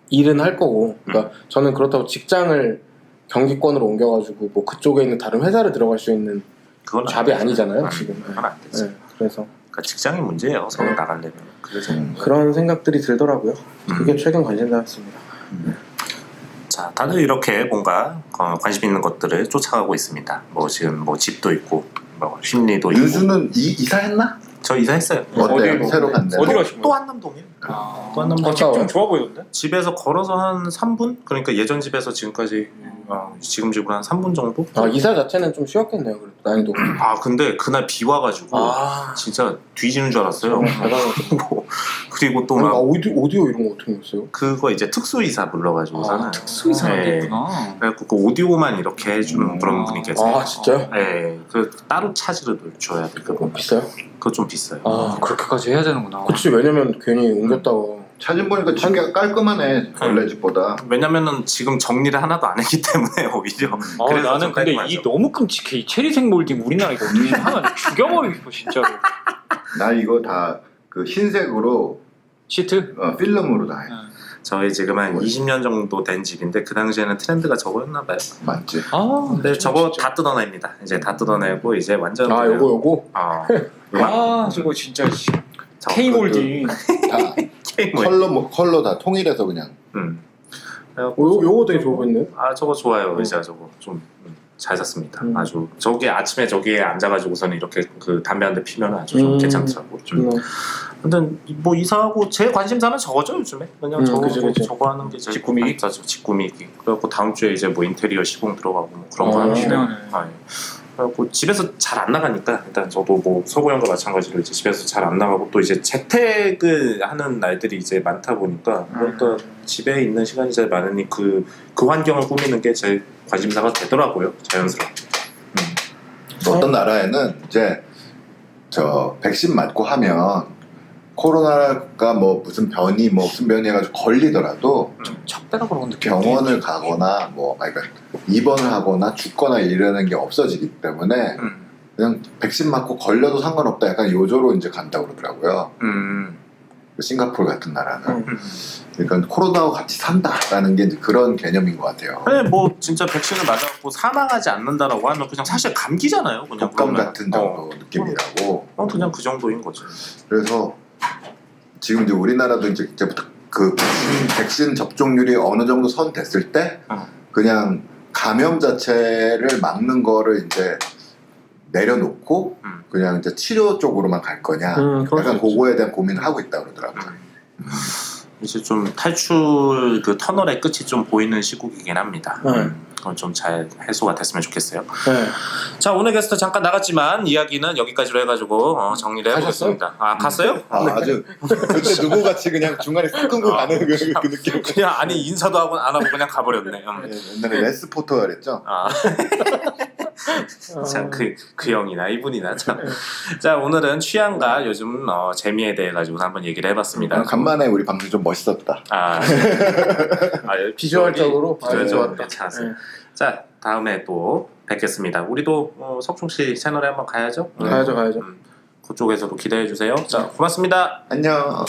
일은 할 거고 그러니까 저는 그렇다고 직장을 경기권으로 옮겨가지고 뭐 그쪽에 있는 다른 회사를 들어갈 수 있는 그건 잡이 아니잖아요 지금. 그건 안 되지. 그래서 그러니까 직장이 문제예요. 서울 나가려면. 그래서 그런 생각들이 들더라고요. 그게 최근 관심사였습니다. 자, 다들 이렇게 뭔가 관심 있는 것들을 쫓아가고 있습니다. 뭐 지금 뭐 집도 있고 뭐 심리도 있고. 윤수는 이사했나? 저 이사했어요. 어때요? 새로 간대. 어디 가신 또 거예요? 한남동이에요. 또 한남동. 좀 좋아 보이던데? 집에서 걸어서 한 3분? 그러니까 예전 집에서 지금까지 지금 집으로 한 3분 정도? 이사 자체는 좀 쉬웠겠네요. 그래도 난이도. 근데 그날 비 와가지고 진짜 뒤지는 줄 알았어요. 그리고 또 막 오디오 이런 거 어떻게 했어요? 그거 이제 특수이사 불러가지고서는 특수이사가 네. 있구나. 그래갖고 그 오디오만 이렇게 해주는 그런 분이 계세요. 진짜요? 네, 그 따로 차지를 줘야 돼. 그거 비싸요? 그거 좀 비싸요. 그렇게까지 해야 되는구나. 그치 왜냐면 괜히 옮겼다가 사진 보니까 집이 깔끔하네 원래 집보다. 왜냐면은 지금 정리를 하나도 안 했기 때문에 오히려. 그래서 나는 좀 근데 깔끔하죠. 이 너무 끔찍해. 이 체리색 몰딩 우리나라 이거 어떻게 하나 죽여버리고 싶어 진짜로. 나 이거 다 그 흰색으로 시트? 필름으로 다 해. 저희 지금 한 20년 정도 된 집인데 그 당시에는 트렌드가 저거였나 봐요. 맞지? 근데 저거 다 뜯어냅니다. 이제 다 뜯어내고 이제 완전 요거 저거 진짜 K 몰딩. 다 케이크 컬러 다 통일해서 그냥. 요거 되게 좋아 보이네. 저거 좋아요. 의자 저거 좀 잘 샀습니다. 아주 저기 아침에 저기에 앉아가지고서는 이렇게 그 담배 한 대 피면 아주 좀 괜찮더라고. 근데 뭐 이사하고 제 관심사는 저거죠 요즘에. 그냥 저거 하는 게 제일 직구미기? 직구미기. 그래갖고 다음 주에 이제 뭐 인테리어 시공 들어가고 뭐 그런 거 하는데. 그래갖고 집에서 잘 안 나가니까 일단 저도 뭐 서구 형과 마찬가지로 이제 집에서 잘 안 나가고 또 이제 재택을 하는 날들이 이제 많다 보니까 그러니까 집에 있는 시간이 제일 많으니 그 환경을 꾸미는 게 제 관심사가 되더라고요. 자연스럽게. 어떤 나라에는 이제 저 백신 맞고 하면 코로나가 뭐 무슨 변이 해가지고 걸리더라도 척배가 그런 느낌. 병원을 가거나 그러니까 입원을 하거나 죽거나 이러는 게 없어지기 때문에 그냥 백신 맞고 걸려도 상관없다 약간 요조로 이제 간다고 그러더라고요. 싱가포르 같은 나라는. 그러니까 코로나와 같이 산다라는 게 이제 그런 개념인 것 같아요. 네, 뭐 진짜 백신을 맞아갖고 사망하지 않는다라고 하면 그냥 사실 감기잖아요. 그냥 독감 같은 정도 느낌이라고. 그냥 그 정도인 거지. 그래서 지금 이제 우리나라도 이제부터 그 백신 접종률이 어느 정도 선 됐을 때 그냥 감염 자체를 막는 거를 이제 내려놓고 그냥 이제 치료 쪽으로만 갈 거냐 약간 그거에 대한 고민을 하고 있다 그러더라고요. 이제 좀 탈출 그 터널의 끝이 좀 보이는 시국이긴 합니다. 그건 좀 잘 해소가 됐으면 좋겠어요. 자, 오늘 게스트 잠깐 나갔지만 이야기는 여기까지로 해가지고 정리를 해보겠습니다. 갔어요? 아주 그때 누구같이 그냥 중간에 쓱 끊고 가는 그 느낌. 그냥 아니 인사도 하고 안 하고 그냥 가버렸네. 옛날에 레스 포터가 그랬죠. 참 그 형이나 이분이나 참. 자, 오늘은 취향과 요즘 재미에 대해 가지고 한번 얘기를 해봤습니다. 간만에 우리 방송 좀 멋있었다. 비주얼적으로 좋았다. 괜찮았어요. 자, 다음에 또 뵙겠습니다. 우리도 석중 씨 채널에 한번 가야죠. 가야죠. 그쪽에서도 기대해 주세요. 자, 고맙습니다. 안녕.